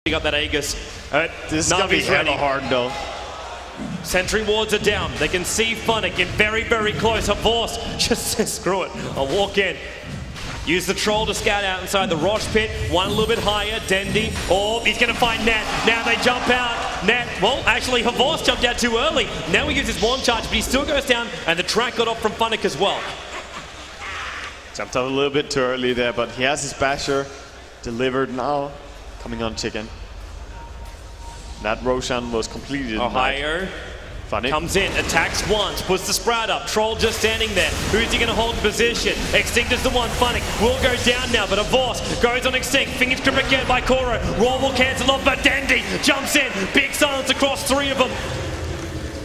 Up that Aegis. This is going to be hella hard though. Sentry wards are down. They can see Funnick in very, very close. Horse just says, screw it, I'll walk in. Use the troll to scout out inside the Rosh pit. One a little bit higher, Dendi. Oh, he's going to find Net. Now they jump out. Net, well, actually, Horse jumped out too early. Now he uses one charge, but he still goes down, and the track got off from Funnick as well. Jumped out a little bit too early there, but he has his basher delivered now. Coming on chicken. That Roshan was completely denied. Ohio Funnick comes in, attacks once, puts the sprout up. Troll just standing there. Who's he going to hold position? Extinct is the one. Funnick will go down now, but Avos goes on Extinct. Fingers grip again by Koro. Raw will cancel off, but Dendi jumps in. Big silence across three of them.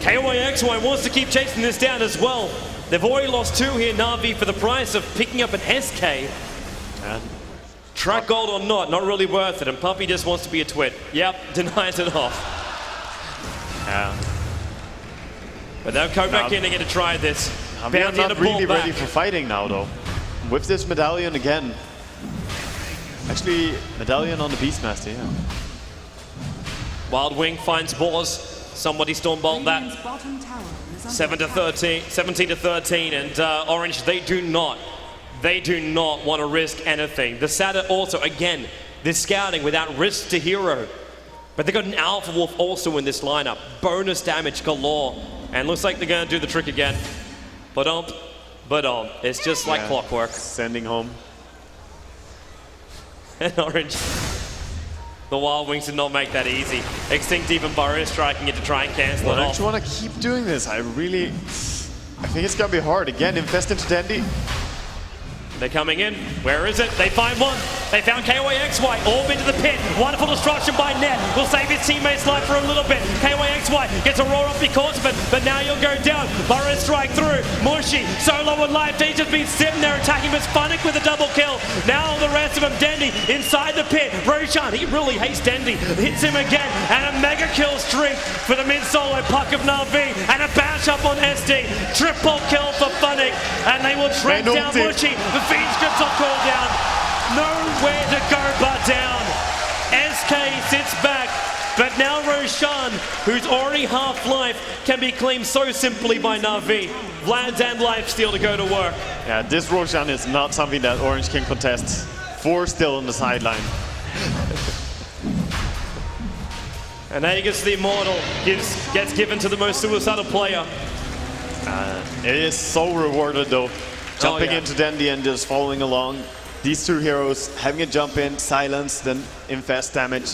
KOAXY wants to keep chasing this down as well. They've already lost two here, Na'Vi, for the price of picking up an SK. And Track gold or not really worth it, and Puppey just wants to be a twit. Yep, denies it off. Yeah. But they'll go back in again to try this. We are not really ready for fighting now though. With this medallion again. Actually, medallion on the Beastmaster, yeah. Wild Wing finds Boars. Somebody Stormbolt that. 17 to 13, and Orange, they do not want to risk anything. The Sata also, again, they're scouting without risk to hero. But they got an Alpha Wolf also in this lineup. Bonus damage galore. And looks like they're going to do the trick again. But it's just like clockwork. Sending home. And Orange, the Wild Wings did not make that easy. Extinct even Burrow striking it to try and cancel it off. I want to keep doing this. I think it's going to be hard. Again, invest into Dendi. They're coming in. Where is it? They find one. They found KOAXY. Orb into the pit. Wonderful destruction by Net. Will save his teammate's life for a little bit. KOAXY gets a roar off because of it, but now you'll go down. Burrow strike through. Mushy, solo and life. He's just been sitting there attacking with Funnick with a double kill. Now the rest of them. Dendi inside the pit. Roshan, he really hates Dendi. Hits him again. And a mega kill streak for the mid-solo puck of Na'Vi. And a bash up on SD. Triple kill for Funnick. And they will track down Mushy. The feed scripts are called down. Nowhere to go but down. SK sits back, but now Roshan, who's already half-life, can be claimed so simply by Na'Vi. Vlad's and Lifesteal to go to work. Yeah, this Roshan is not something that Orange can contest. 4 still on the sideline. And Aegis the Immortal gets given to the most suicidal player. It is so rewarded though. Jumping into Dendi and just following along. These two heroes having a jump in, silence, then infest damage.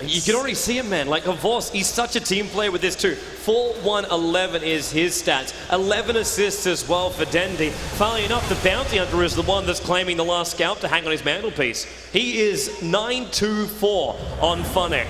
You can already see him, man. Like Horse, he's such a team player with this too. 4-1-11 is his stats. 11 assists as well for Dendi. Funnily enough, the Bounty Hunter is the one that's claiming the last scalp to hang on his mantelpiece. He is 9-2-4 on Funnick.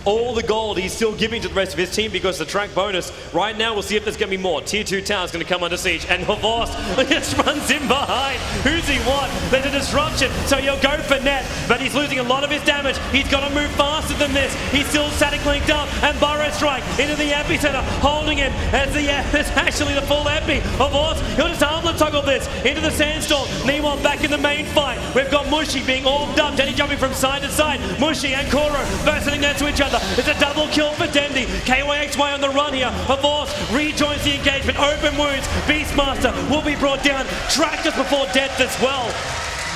All the gold he's still giving to the rest of his team because of the track bonus. Right now, we'll see if there's going to be more. Tier 2 tower is going to come under siege. And Horse just runs in behind. Who's he want? There's a disruption, so he'll go for Net. But he's losing a lot of his damage. He's got to move faster than this. He's still static linked up. And Burrow strike into the epicenter, holding him as it's actually the full epi of Horse. He'll just armlet toggle this into the sandstorm. Meanwhile, back in the main fight, we've got Mushy being orbed up. Dendi jumping from side to side. Mushy and Koro bursting there to each other. It's a double kill for Dendi. KOAXY on the run here. Horse rejoins the engagement. Open wounds. Beastmaster will be brought down. Track just before death as well.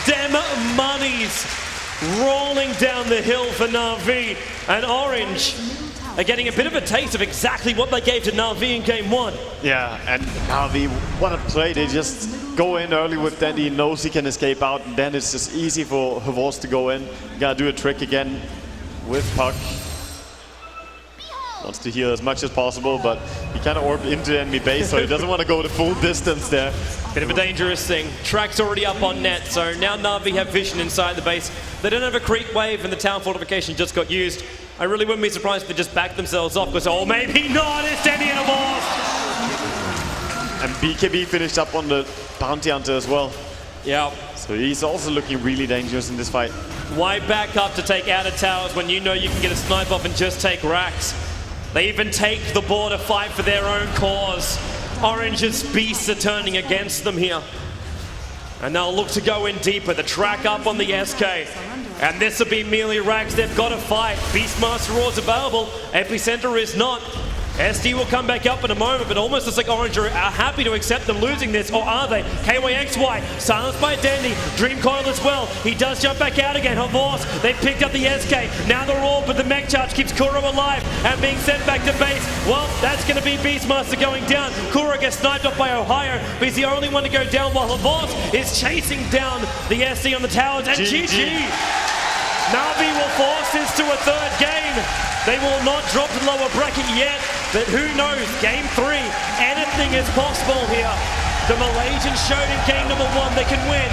Dem monies rolling down the hill for Na'Vi. And Orange are getting a bit of a taste of exactly what they gave to Na'Vi in game 1. Yeah, and Na'Vi, what a play. They just go in early with Dendi. He knows he can escape out. And then it's just easy for Horse to go in. Gotta do a trick again with Puck. Wants to heal as much as possible, but he kind of orbed into enemy base, so he doesn't want to go the full distance there. Bit of a dangerous thing. Track's already up on Net, so now Na'Vi have vision inside the base. They don't have a creep wave, and the town fortification just got used. I really wouldn't be surprised if they just backed themselves off, because, oh, maybe not, it's Dendi and Horse! And BKB finished up on the Bounty Hunter as well. Yeah. So he's also looking really dangerous in this fight. Why back up to take outer towers when you know you can get a snipe off and just take racks? They even take the border fight for their own cause. Orange's beasts are turning against them here. And they'll look to go in deeper. The track up on the SK. And this will be melee racks. They've got to fight. Beastmaster Roar's available. Epicenter is not. SD will come back up in a moment, but almost looks like Orange are happy to accept them losing this, or are they? KYXY, silenced by Dendi, Dream Coil as well. He does jump back out again. Havors, they've picked up the SK. Now the Roar, but the mech charge keeps Kuro alive and being sent back to base. Well, that's going to be Beastmaster going down. Kuro gets sniped off by Ohio, but he's the only one to go down while Havors is chasing down the SD on the towers. And GG! Na'Vi will force this to a third game. They will not drop to lower bracket yet, but who knows? Game 3, anything is possible here. The Malaysians showed in game number 1 they can win,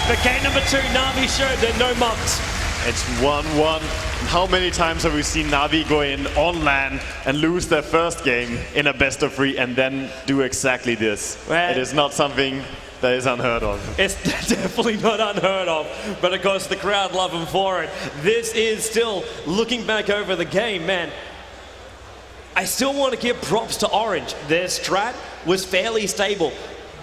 but game number 2, Na'Vi showed they're no monks. It's 1-1. How many times have we seen Na'Vi go in on LAN and lose their first game in a best of 3 and then do exactly this? Well, it is not something that is unheard of. It's definitely not unheard of, but of course the crowd love him for it. This is still, looking back over the game, man, I still want to give props to Orange. Their strat was fairly stable.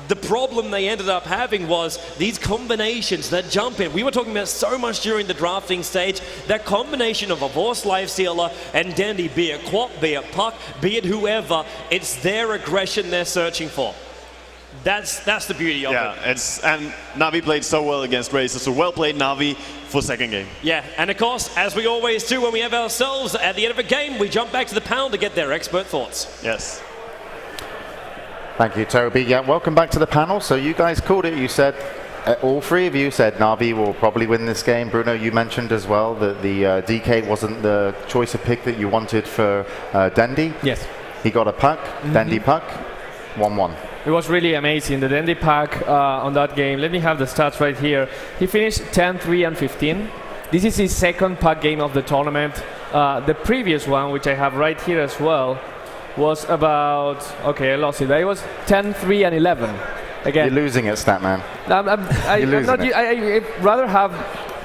The problem they ended up having was these combinations that jump in. We were talking about so much during the drafting stage. That combination of a Vorce Lifestealer and Dendi, be it Quap, be it Puck, be it whoever, it's their aggression they're searching for. That's the beauty of it. Yeah, and Na'Vi played so well against Razor, so well played Na'Vi for second game. Yeah, and of course, as we always do when we have ourselves at the end of a game, we jump back to the panel to get their expert thoughts. Yes. Thank you, Toby. Yeah, welcome back to the panel. So you guys called it. You said, all three of you said Na'Vi will probably win this game. Bruno, you mentioned as well that the DK wasn't the choice of pick that you wanted for Dendi. Yes. He got a puck, Dendi puck, 1-1. It was really amazing. The Dendi pack on that game. Let me have the stats right here. He finished 10-3-15. This is his second pack game of the tournament. The previous one, which I have right here as well, was about, okay, I lost it. It was 10-3-11. Again, You're losing it, Statman. I'd rather have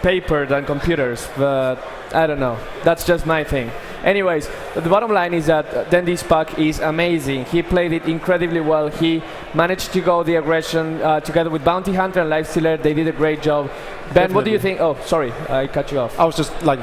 paper than computers, but I don't know. That's just my thing. Anyways, the bottom line is that Dendi's pack is amazing. He played it incredibly well. He managed to go the aggression together with Bounty Hunter and Lifestealer. They did a great job. Ben, Definitely. what do you think? Oh, sorry, I cut you off. I was just like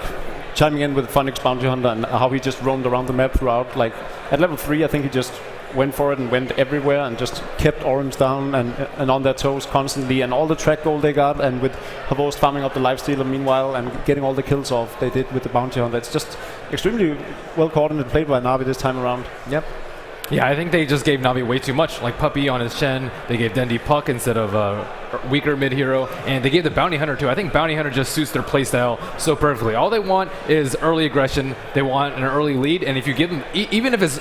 chiming in with Phoenix Bounty Hunter and how he just roamed around the map throughout. Like at level 3, I think he just went for it and went everywhere and just kept Orange down and on their toes constantly, and all the track gold they got, and with Havors farming up the Lifestealer meanwhile and getting all the kills off they did with the Bounty Hunter. It's just extremely well coordinated played by Na'Vi this time around. Yep. Yeah, I think they just gave Na'Vi way too much. Like Puppy on his Shen, they gave Dendi Puck instead of a weaker mid-hero, and they gave the Bounty Hunter too. I think Bounty Hunter just suits their playstyle so perfectly. All they want is early aggression. They want an early lead, and if you give them, even if it's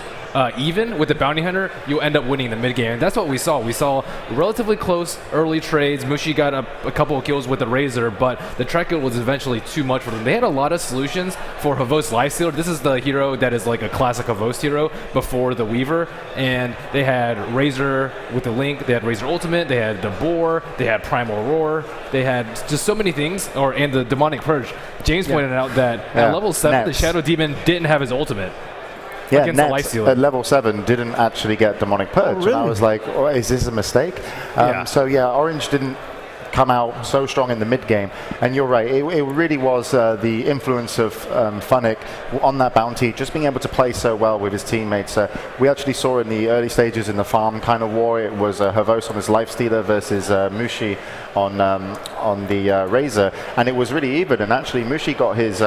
even with the Bounty Hunter, you'll end up winning the mid-game. And that's what we saw. We saw relatively close early trades. Mushi got a couple of kills with the Razor, but the track kill was eventually too much for them. They had a lot of solutions for Havos Lifestealer. This is the hero that is like a classic Havos hero before the Weaver, and they had Razor with the Link, they had Razor Ultimate, they had the Boar, they had Primal Roar, they had just so many things, and the Demonic Purge. James pointed out that at level 7, the Shadow Demon didn't have his ultimate. Yeah, against the Nets Lifestealer. at level 7 didn't actually get Demonic Purge. Oh, really? And I was like, oh, is this a mistake? So yeah, Orange didn't come out so strong in the mid game, and you're right, it really was the influence of Funnick on that bounty, just being able to play so well with his teammates. We actually saw in the early stages in the farm kind of war, it was Havos on his Lifestealer versus Mushi on the Razor, and it was really even, and actually Mushi got his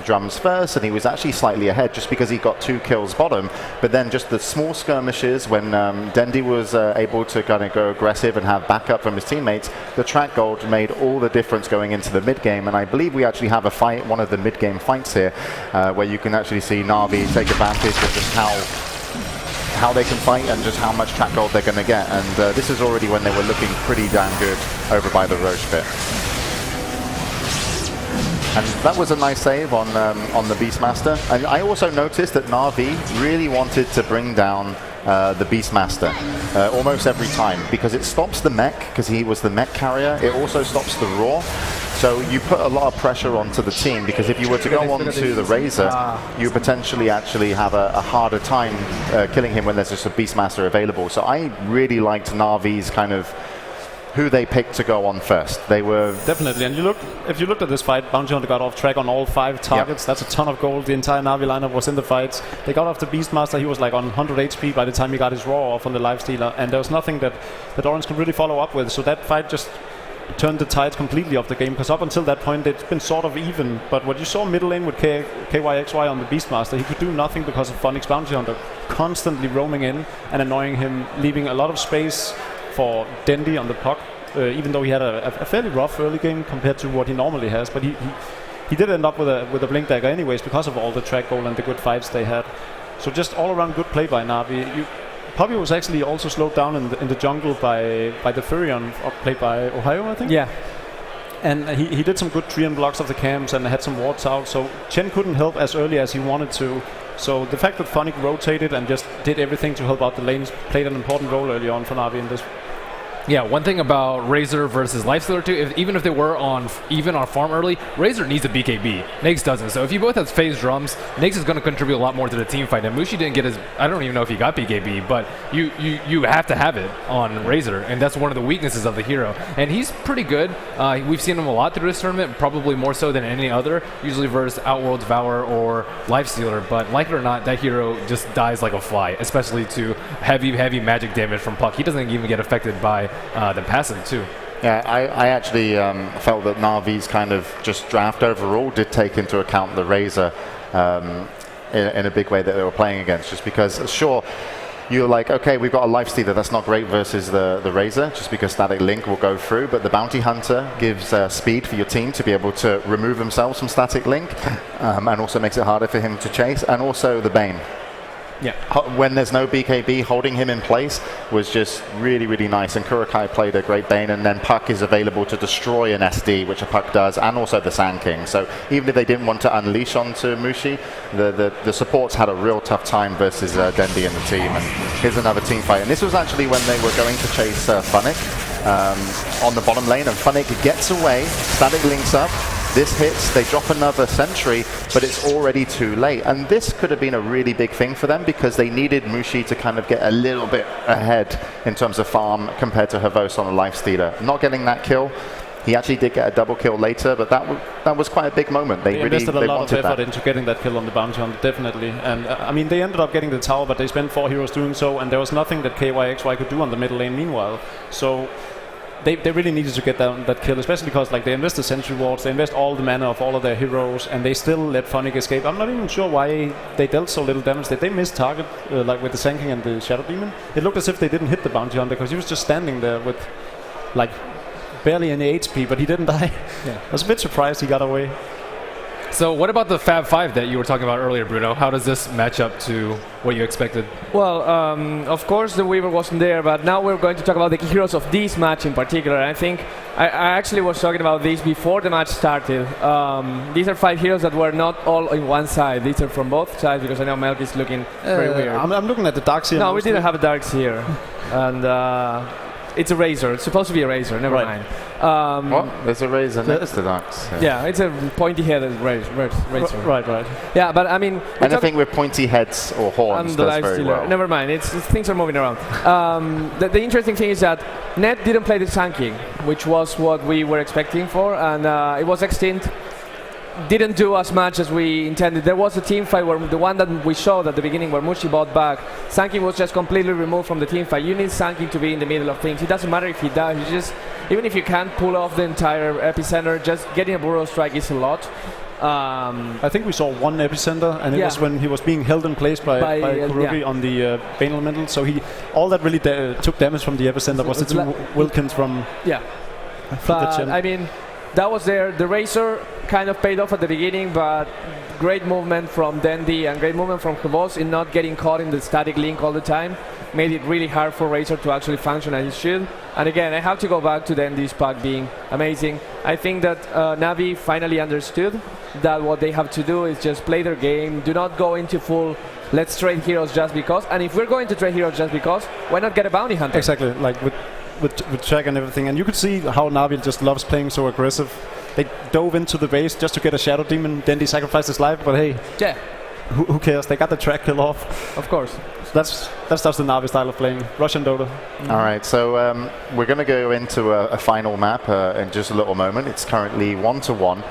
drums first, and he was actually slightly ahead just because he got 2 kills bottom, but then just the small skirmishes when Dendi was able to kind of go aggressive and have backup from his teammates, the track gold made all the difference going into the mid-game, and I believe we actually have a fight, one of the mid-game fights here, where you can actually see Na'Vi take advantage of just how they can fight and just how much track gold they're going to get, and this is already when they were looking pretty damn good over by the Roche pit. And that was a nice save on the Beastmaster. And I also noticed that Na'Vi really wanted to bring down the Beastmaster almost every time, because it stops the mech, because he was the mech carrier. It also stops the Roar. So you put a lot of pressure onto the team, because if you were to go on to the Razor, you potentially actually have a harder time killing him when there's just a Beastmaster available. So I really liked Na'Vi's kind of who they picked to go on first. They were definitely, and if you looked at this fight, Bounty Hunter got off track on all 5 targets. That's a ton of gold. The entire Na'Vi lineup was in the fights. They got off the Beastmaster. He was like on 100 HP by the time he got his raw off on the Lifestealer, and there was nothing that Orange could really follow up with. So that fight just turned the tide completely of the game, because up until that point it's been sort of even. But what you saw middle lane with KYXY on the Beastmaster, he could do nothing because of Funnick's Bounty Hunter constantly roaming in and annoying him, leaving a lot of space for Dendi on the puck, even though he had a fairly rough early game compared to what he normally has. But he did end up with a Blink Dagger anyways because of all the track goal and the good fights they had. So just all around good play by Na'Vi. Puppey was actually also slowed down in the jungle by the Furion, played by Ohio, I think. Yeah. And he did some good tree blocks of the camps and had some wards out. So Chen couldn't help as early as he wanted to. So the fact that Funnick rotated and just did everything to help out the lanes played an important role early on for Na'Vi in this. Yeah, one thing about Razor versus Lifestealer too, even if they were on farm early, Razor needs a BKB. Naix doesn't. So if you both have phase drums, Naix is going to contribute a lot more to the team fight. And Mushi didn't get his, I don't even know if he got BKB, but you have to have it on Razor, and that's one of the weaknesses of the hero. And he's pretty good. We've seen him a lot through this tournament, probably more so than any other, usually versus Outworld Devour or Lifestealer. But like it or not, that hero just dies like a fly, especially to heavy magic damage from Puck. He doesn't even get affected by the passive too. Yeah, I actually felt that Na'Vi's kind of just draft overall did take into account the Razor in a big way that they were playing against, just because, sure, you're like, okay, we've got a Lifestealer, that's not great versus the Razor, just because Static Link will go through, but the Bounty Hunter gives speed for your team to be able to remove themselves from Static Link, and also makes it harder for him to chase, and also the Bane. Yeah. When there's no BKB, holding him in place was just really, really nice. And Kurokai played a great Bane, and then Puck is available to destroy an SD, which a Puck does, and also the Sand King. So even if they didn't want to unleash onto Mushi, the supports had a real tough time versus Dendi and the team. And here's another team fight. And this was actually when they were going to chase Funnick on the bottom lane, and Funnick gets away, Static links up. This hits, they drop another sentry, but it's already too late. And this could have been a really big thing for them, because they needed Mushi to kind of get a little bit ahead in terms of farm compared to Havos on a Lifestealer. Not getting that kill. He actually did get a double kill later, but that was quite a big moment. They invested a lot of effort that into getting that kill on the Bounty Hunter, definitely. And I mean, they ended up getting the tower, but they spent 4 heroes doing so, and there was nothing that KYXY could do on the middle lane meanwhile. So They really needed to get that kill, especially because like they invest the sentry wards, they invest all the mana of all of their heroes, and they still let Funnick escape. I'm not even sure why they dealt so little damage. Did they miss target like with the Sand King and the Shadow Demon? It looked as if they didn't hit the Bounty Hunter, because he was just standing there with like barely any HP, but he didn't die. Yeah. I was a bit surprised he got away. So what about the Fab 5 that you were talking about earlier, Bruno? How does this match up to what you expected? Well, of course the Weaver wasn't there, but now we're going to talk about the heroes of this match in particular. I think I actually was talking about this before the match started. These are 5 heroes that were not all in one side. These are from both sides, because I know Melk is looking very weird. I'm looking at the Darkseer. No, we didn't have a Darkseer. And it's a Razor. It's supposed to be a Razor. Never mind. What? There's a Razor next to Darks. Yeah, it's a pointy-headed Razor. Right. Yeah, but I mean, anything with pointy heads or horns does very well. Never mind. Things are moving around. The interesting thing is that Net didn't play the Sand King, which was what we were expecting for, and it was extinct. Didn't do as much as we intended. There was a team fight where the one that we showed at the beginning where Mushi bought back, Sand King was just completely removed from the team fight. You need Sand King to be in the middle of things. It doesn't matter if he dies. You just, even if you can't pull off the entire epicenter, just getting a Burrow Strike is a lot. I think we saw one epicenter, and it was when he was being held in place by Kurogi on the Bane Elemental. So all that really took damage from the epicenter was the 2 Wilkins from the Chen. I mean, that was there. The Razor kind of paid off at the beginning, but great movement from Dendi and great movement from Havos in not getting caught in the Static Link all the time. Made it really hard for Razor to actually function as it should. And again, I have to go back to Dendi's pack being amazing. I think that Na'Vi finally understood that what they have to do is just play their game. Do not go into full, let's trade heroes just because. And if we're going to trade heroes just because, why not get a Bounty Hunter? Exactly, like with Jack and everything. And you could see how Na'Vi just loves playing so aggressive. They dove into the base just to get a Shadow Demon. Dendi sacrificed his life, but hey. Yeah. who cares? They got the track kill off. Of course. That's just the Na'Vi style of playing. Russian Dota. All right, so we're going to go into a final map in just a little moment. It's currently 1-1.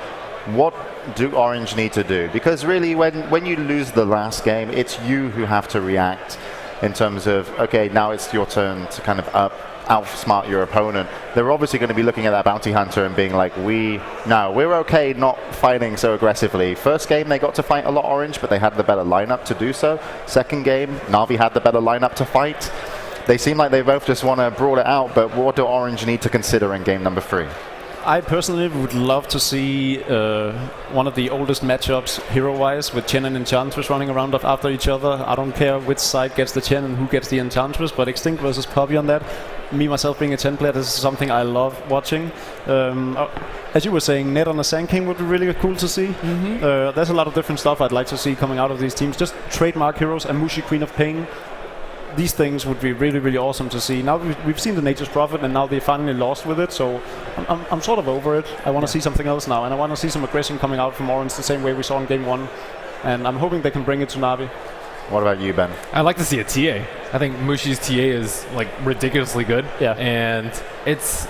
What do Orange need to do? Because really, when you lose the last game, it's you who have to react in terms of, okay, now it's your turn to kind of outsmart your opponent. They're obviously going to be looking at that bounty hunter and being like, we're okay not fighting so aggressively. First game, they got to fight a lot Orange, but they had the better lineup to do so. Second game, Na'Vi had the better lineup to fight. They seem like they both just want to brawl it out, but what do Orange need to consider in game number 3? I personally would love to see one of the oldest matchups hero-wise with Chen and Enchantress running around after each other. I don't care which side gets the Chen and who gets the Enchantress, but Extinct versus Puppey on that. Me, myself being a Chen player, this is something I love watching. As you were saying, Net on a Sand King would be really cool to see. There's a lot of different stuff I'd like to see coming out of these teams. Just trademark heroes, and Mushi, Queen of Pain. These things would be really, really awesome to see. Now we've seen the Nature's Prophet, and now they finally lost with it, so I'm sort of over it. I want to see something else now, and I want to see some aggression coming out from Orange the same way we saw in Game 1, and I'm hoping they can bring it to Na'Vi. What about you, Ben? I'd like to see a TA. I think Mushi's TA is like ridiculously good. Yeah. And it's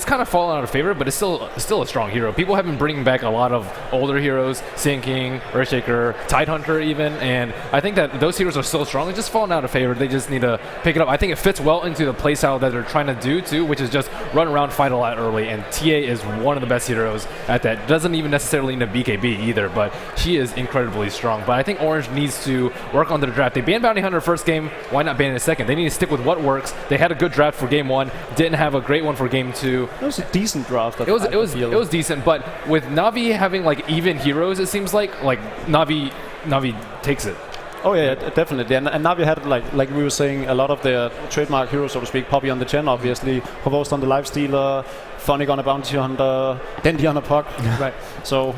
kind of fallen out of favor, but it's still a strong hero. People have been bringing back a lot of older heroes, Sand King, Earthshaker, Tidehunter even, and I think that those heroes are still strong. They're just fallen out of favor. They just need to pick it up. I think it fits well into the playstyle that they're trying to do too, which is just run around, fight a lot early, and TA is one of the best heroes at that. Doesn't even necessarily need a BKB either, but she is incredibly strong. But I think Orange needs to work on their draft. They banned Bounty Hunter first game, why not ban it second? They need to stick with what works. They had a good draft for game 1, didn't have a great one for game 2. It was a decent draft. It was decent, but with Na'Vi having like even heroes, it seems like Na'Vi takes it. Oh yeah, definitely. And Na'Vi had like we were saying, a lot of their trademark heroes, so to speak. Puppey on the Chen, obviously. Havost on the Lifestealer. Phonic on a Bounty Hunter. Dendy on a Puck. Right. So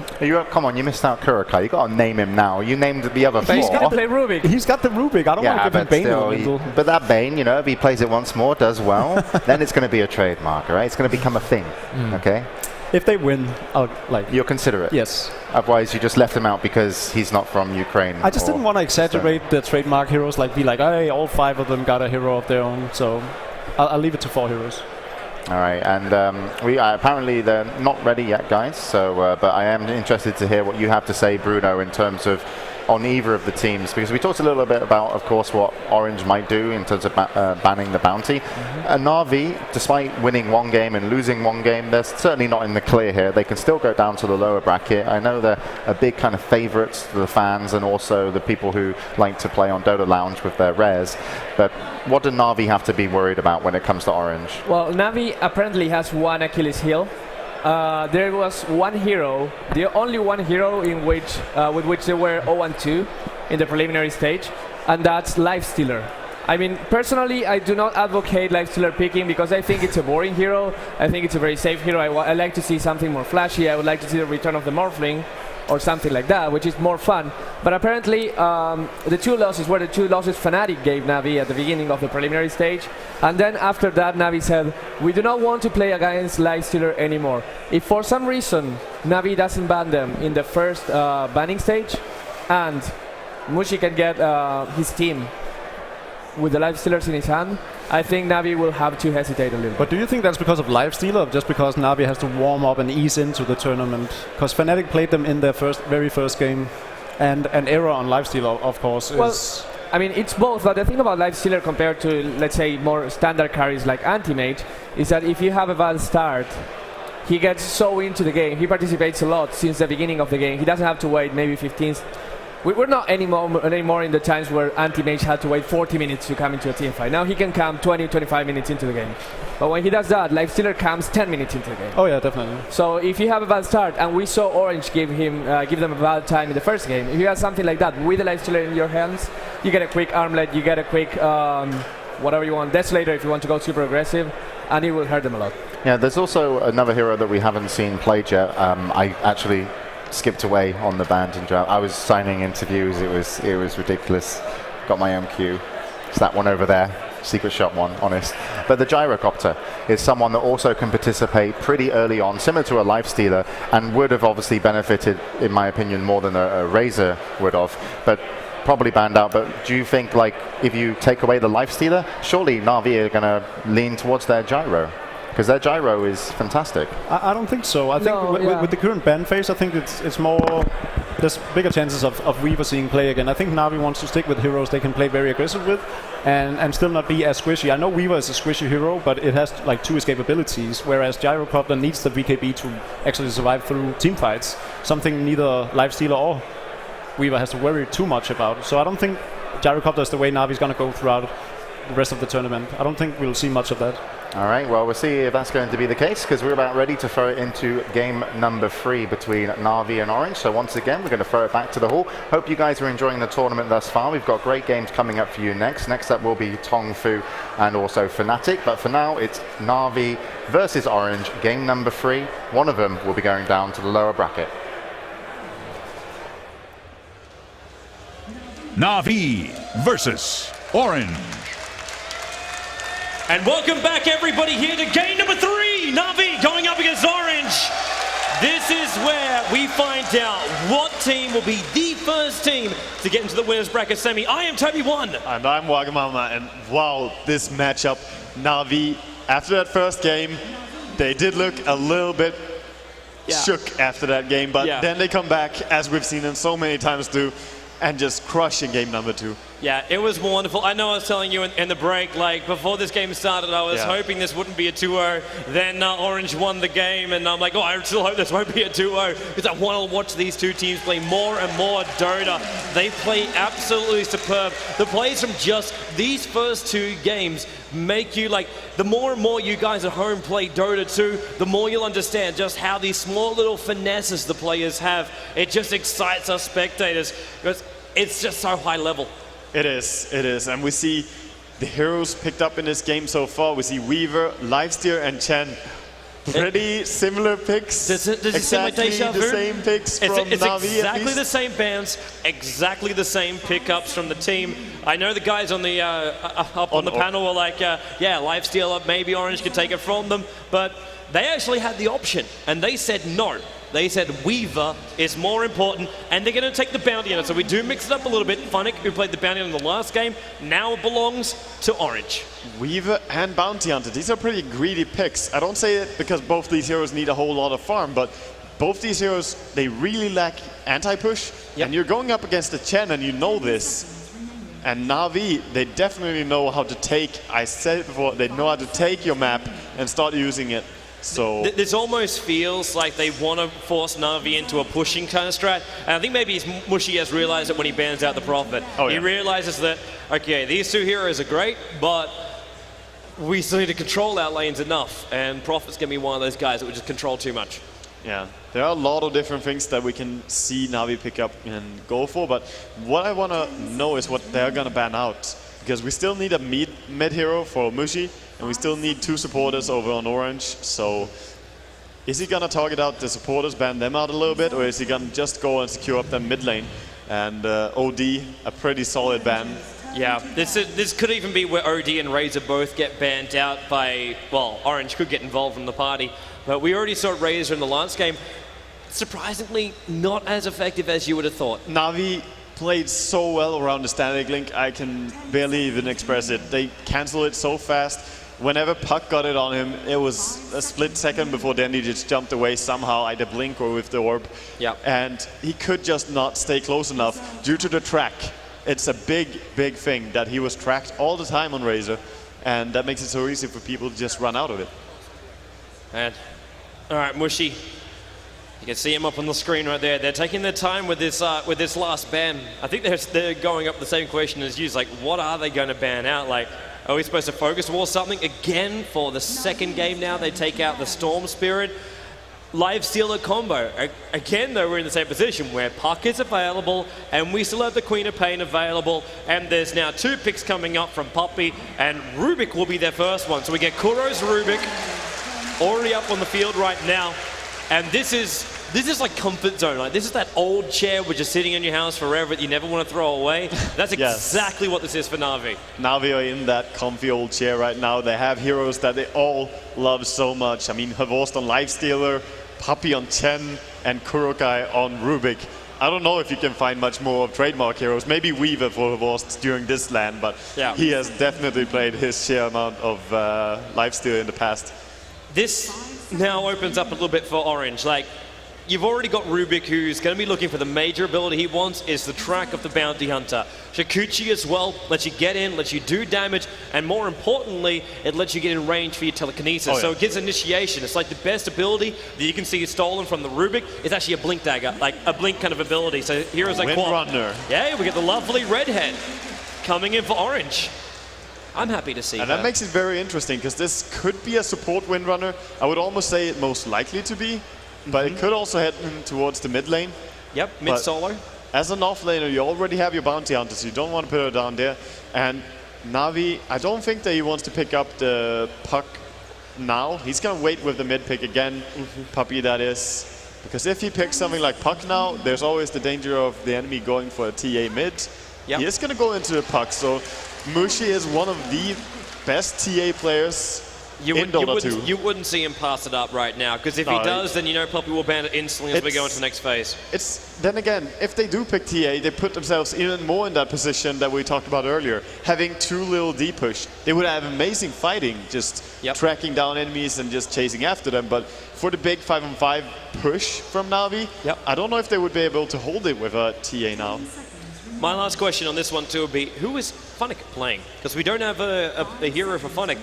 Come on, you missed out Kurokai. You got to name him now. You named the other 4. He's got to play Rubik. He's got the Rubik. I don't want to give him Bane in the middle. But that Bane, if he plays it once more, does well, then it's going to be a trademark, right? It's going to become a thing, okay? If they win, I'll You'll consider it? Yes. Otherwise, you just left him out because he's not from Ukraine. I just didn't want to exaggerate the trademark heroes, be like, hey, all 5 of them got a hero of their own, so I'll leave it to 4 heroes. All right, and apparently they're not ready yet, guys. So, but I am interested to hear what you have to say, Bruno, in terms of on either of the teams, because we talked a little bit about, of course, what Orange might do in terms of banning the bounty. And Na'Vi, despite winning one game and losing one game, they're certainly not in the clear here. They can still go down to the lower bracket. I know they're a big kind of favourites to the fans and also the people who like to play on Dota Lounge with their rares. But what do Na'Vi have to be worried about when it comes to Orange? Well, Na'Vi apparently has one Achilles heel. There was one hero, the only one hero in which with which they were 0-2 in the preliminary stage, and that's Lifestealer. I mean, personally, I do not advocate Lifestealer picking because I think it's a boring hero. I think it's a very safe hero. I like to see something more flashy. I would like to see the return of the Morphling or something like that, which is more fun. But apparently, the 2 losses were the 2 losses Fnatic gave Na'Vi at the beginning of the preliminary stage. And then after that, Na'Vi said, we do not want to play against Lifestealer anymore. If for some reason Na'Vi doesn't ban them in the first banning stage, and Mushi can get his team with the Lifestealers in his hand, I think Na'Vi will have to hesitate a little bit. But do you think that's because of Lifestealer, or just because Na'Vi has to warm up and ease into the tournament? Because Fnatic played them in their very first game, and an error on Lifestealer, of course, is... I mean, it's both, but the thing about Lifestealer compared to, let's say, more standard carries like Anti-Mage is that if you have a bad start, he gets so into the game. He participates a lot since the beginning of the game. He doesn't have to wait maybe 15... We're not anymore in the times where Anti-Mage had to wait 40 minutes to come into a team fight. Now he can come 20, 25 minutes into the game. But when he does that, Lifestealer comes 10 minutes into the game. Oh yeah, definitely. So if you have a bad start, and we saw Orange give them a bad time in the first game, if you have something like that with the Lifestealer in your hands, you get a quick armlet, you get a quick whatever you want, Desolator if you want to go super aggressive, and it will hurt them a lot. Yeah, there's also another hero that we haven't seen played yet. I actually skipped away on the band and draft. I was signing interviews. It was ridiculous. Got my own queue. It's that one over there. Secret Shot one, honest. But the Gyrocopter is someone that also can participate pretty early on, similar to a Lifestealer, and would have obviously benefited, in my opinion, more than a Razor would have. But probably banned out. But do you think, like, if you take away the Lifestealer, surely Na'Vi are going to lean towards their Gyro? Because their Gyro is fantastic. I don't think so. I think with the current ban phase, I think it's more. There's bigger chances of Weaver seeing play again. I think Na'Vi wants to stick with heroes they can play very aggressive with, and still not be as squishy. I know Weaver is a squishy hero, but it has like 2 escape abilities, whereas Gyrocopter needs the VKB to actually survive through team fights. Something neither Lifestealer or Weaver has to worry too much about. So I don't think Gyrocopter is the way Na'Vi's going to go throughout the rest of the tournament. I don't think we'll see much of that. All right, well, we'll see if that's going to be the case, because we're about ready to throw it into game number 3 between Na'Vi and Orange. So once again, we're going to throw it back to the hall. Hope you guys are enjoying the tournament thus far. We've got great games coming up for you next. Next up will be Tongfu and also Fnatic. But for now, it's Na'Vi versus Orange, game number 3. One of them will be going down to the lower bracket. Na'Vi versus Orange. And welcome back, everybody, here to game number 3. Na'Vi going up against Orange. This is where we find out what team will be the first team to get into the winners bracket semi. I am Toby1. And I'm Wagamama, and wow, this matchup. Na'Vi, after that first game, they did look a little bit shook after that game, but then they come back, as we've seen them so many times do, and just crush in game number 2. Yeah, it was wonderful. I know I was telling you in the break, like, before this game started, I was hoping this wouldn't be a 2-0. Then Orange won the game, and I'm like, oh, I still hope this won't be a 2-0, because I want to watch these two teams play more and more Dota. They play absolutely superb. The plays from just these first 2 games make you, like, the more and more you guys at home play Dota 2, the more you'll understand just how these small little finesses the players have. It just excites us spectators, because it's just so high level. It is, and we see the heroes picked up in this game so far. We see Weaver, Lifestealer, and Chen. Pretty similar picks. Does it seem like deja vu? The same picks from it's Na'Vi. exactly the same bands, exactly the same pickups from the team. I know the guys on the up on the panel were like, yeah, Lifestealer, maybe Orange could take it from them, but they actually had the option, and they said no. They said Weaver is more important, and they're going to take the bounty on it. So we do mix it up a little bit. Fnatic, who played the bounty on the last game, now belongs to Orange. Weaver and Bounty Hunter. These are pretty greedy picks. I don't say it because both these heroes need a whole lot of farm, but both these heroes, they really lack anti-push. Yep. And you're going up against the Chen, and you know this. And Na'Vi, they definitely know how to take, I said it before, they know how to take your map and start using it. So this almost feels like they want to force Na'Vi into a pushing kind of strat. And I think maybe Mushi has realized it when he bans out the Prophet. He realizes that, okay, these 2 heroes are great, but we still need to control our lanes enough. And Prophet's going to be one of those guys that would just control too much. Yeah, there are a lot of different things that we can see Na'Vi pick up and go for, but what I want to know is what they're going to ban out. Because we still need a mid hero for Mushi, and we still need 2 supporters over on Orange. So is he going to target out the supporters, ban them out a little bit, or is he going to just go and secure up the mid lane? And OD, a pretty solid ban. Yeah, this could even be where OD and Razor both get banned out by, well, Orange could get involved in the party. But we already saw Razor in the last game. Surprisingly, not as effective as you would have thought. Na'Vi played so well around the Static Link, I can barely even express it. They cancel it so fast. Whenever Puck got it on him, it was a split second before Dandy just jumped away somehow, either blink or with the orb. Yeah. And he could just not stay close enough due to the track. It's a big, big thing that he was tracked all the time on Razor, and that makes it so easy for people to just run out of it. And all right, Mushi. You can see him up on the screen right there. They're taking their time with this last ban. I think they're going up the same question as you. It's like, what are they going to ban out? Like, are we supposed to focus towards something? Again, for the second game now, they take out the Storm Spirit. Lifestealer combo. Again, though, we're in the same position where Puck is available, and we still have the Queen of Pain available, and there's now 2 picks coming up from Puppey, and Rubik will be their first one. So we get Kuro's Rubik already up on the field right now. And this is This is like comfort zone. Like this is that old chair which is sitting in your house forever that you never want to throw away. That's exactly what this is for Na'Vi. Na'Vi are in that comfy old chair right now. They have heroes that they all love so much. I mean, Havost on Lifestealer, Puppey on Chen, and Kurokai on Rubik. I don't know if you can find much more of trademark heroes. Maybe Weaver for Havost during this LAN, but he has definitely played his share amount of Lifestealer in the past. This now opens up a little bit for Orange. Like, you've already got Rubik, who's going to be looking for the major ability he wants is the track of the Bounty Hunter. Shukuchi as well lets you get in, lets you do damage, and more importantly, it lets you get in range for your telekinesis. So it gives initiation. It's like the best ability that you can see stolen from the Rubik is actually a blink dagger, like a blink kind of ability. So heroes like Windrunner. Yeah, we get the lovely redhead coming in for Orange. I'm happy to see and that makes it very interesting, because this could be a support Windrunner. I would almost say it most likely to be. But it could also head towards the mid lane. Yep, mid solo. As an offlaner, you already have your bounty hunter, so you don't want to put her down there. And Na'Vi, I don't think that he wants to pick up the Puck now. He's going to wait with the mid pick again, Puppey that is. Because if he picks something like Puck now, there's always the danger of the enemy going for a TA mid. He is going to go into the Puck, so Mushi is one of the best TA players in Dota 2. You wouldn't see him pass it up right now, because if he does, then you know Puppey will ban it instantly as we go into the next phase. Then again, if they do pick TA, they put themselves even more in that position that we talked about earlier. Having too little D-push, they would have amazing fighting, just tracking down enemies and just chasing after them. But for the big 5-on-5 push from Na'Vi, I don't know if they would be able to hold it with a TA now. My last question on this one too would be, who is Funnick playing? Because we don't have a hero for Funnick.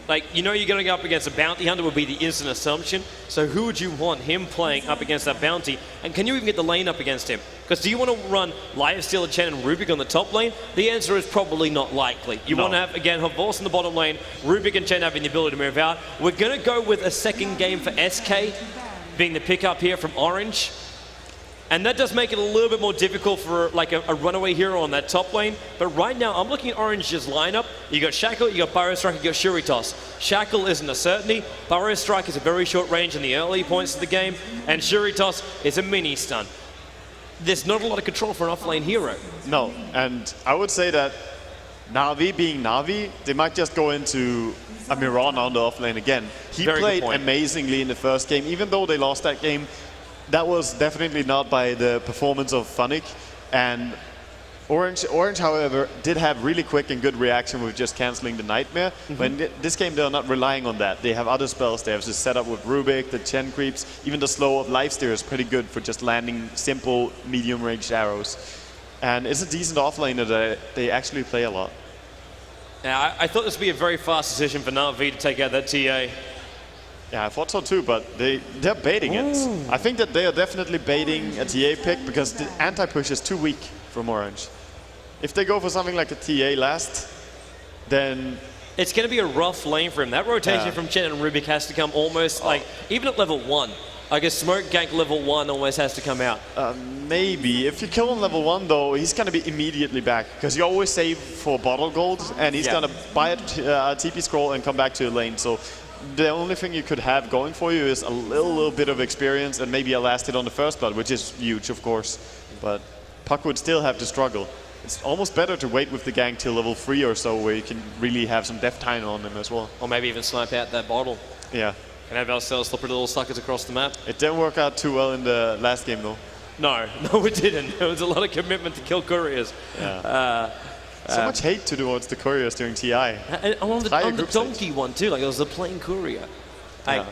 Like, you know you're going to go up against a Bounty Hunter would be the instant assumption. So who would you want him playing up against that Bounty? And can you even get the lane up against him? Because do you want to run Lifestealer, Chen, and Rubik on the top lane? The answer is probably not likely. You want to have, again, Havost in the bottom lane, Rubik and Chen having the ability to move out. We're going to go with a second game for SK, being the pickup here from Orange. And that does make it a little bit more difficult for like a runaway hero on that top lane. But right now, I'm looking at Orange's lineup. You got Shackle, you got Burrow Strike, you got Shuritos. Shackle isn't a certainty. Burrow Strike is a very short range in the early points of the game. And Shuritos is a mini stun. There's not a lot of control for an offlane hero. No, and I would say that Na'Vi being Na'Vi, they might just go into a Miran on the offlane again. He played amazingly in the first game, even though they lost that game. That was definitely not by the performance of Funnick. And Orange, however, did have really quick and good reaction with just cancelling the Nightmare. But in this game, they're not relying on that. They have other spells. They have just set up with Rubik, the Chen creeps. Even the slow of Lifestealer is pretty good for just landing simple, medium-ranged arrows. And it's a decent offlaner that they actually play a lot. Yeah, I thought this would be a very fast decision for Na'Vi to take out that TA. Yeah, I thought so too, but they're baiting it. I think that they are definitely baiting a TA pick because the anti-push is too weak from Orange. If they go for something like a TA last, then it's going to be a rough lane for him. That rotation from Chen and Rubik has to come almost like, even at level 1. I guess Smoke Gank level 1 almost has to come out. Maybe. If you kill him level 1 though, he's going to be immediately back. Because you always save for bottle gold, and he's going to buy a TP scroll and come back to the lane. So the only thing you could have going for you is a little bit of experience and maybe a last hit on the first blood, which is huge, of course. But Puck would still have to struggle. It's almost better to wait with the gank till level 3 or so, where you can really have some death time on them as well. Or maybe even snipe out that bottle. Yeah. And have ourselves slippery little suckers across the map. It didn't work out too well in the last game, though. No, it didn't. There was a lot of commitment to kill couriers. Yeah. So much hate towards the couriers during TI. And on the donkey one too, like it was a plain courier. Like,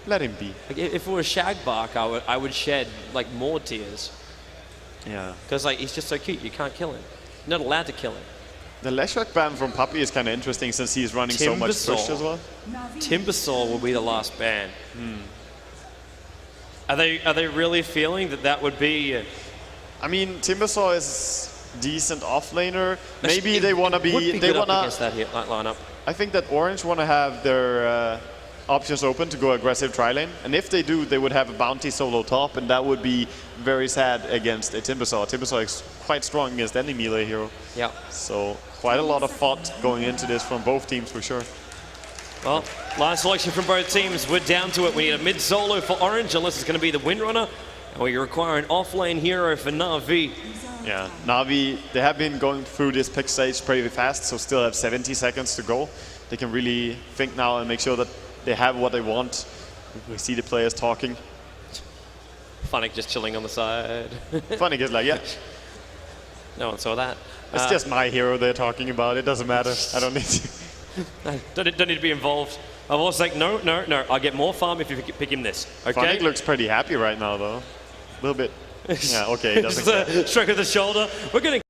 let him be. Like, if it was Shagbark, I would shed like more tears. Yeah. Because like he's just so cute, you can't kill him. You're not allowed to kill him. The Leshrac ban from Puppey is kind of interesting since he's running so much push as well. Timbersaw will be the last ban. Are they really feeling that would be? I mean, Timbersaw is decent offlaner. Maybe they want to be. They want against that lineup. I think that Orange want to have their options open to go aggressive tri-lane, and if they do, they would have a bounty solo top, and that would be very sad against a Timbersaw. Timbersaw is quite strong against any melee hero. Yeah. So quite a lot of thought going into this from both teams for sure. Well, last selection from both teams. We're down to it. We need a mid solo for Orange, unless it's going to be the Windrunner. And we require an offlane hero for Na'Vi. Yeah, Na'Vi, they have been going through this pick stage pretty fast, so still have 70 seconds to go. They can really think now and make sure that they have what they want. We see the players talking. Funnick just chilling on the side. Funnick is like, yeah. No one saw that. It's just my hero they're talking about. It doesn't matter. I don't need to. Don't need to be involved. I was like, no. I'll get more farm if you pick him this. Okay. Funnick looks pretty happy right now, though. A little bit. Yeah, okay. He doesn't Just a stroke of the shoulder. We're going to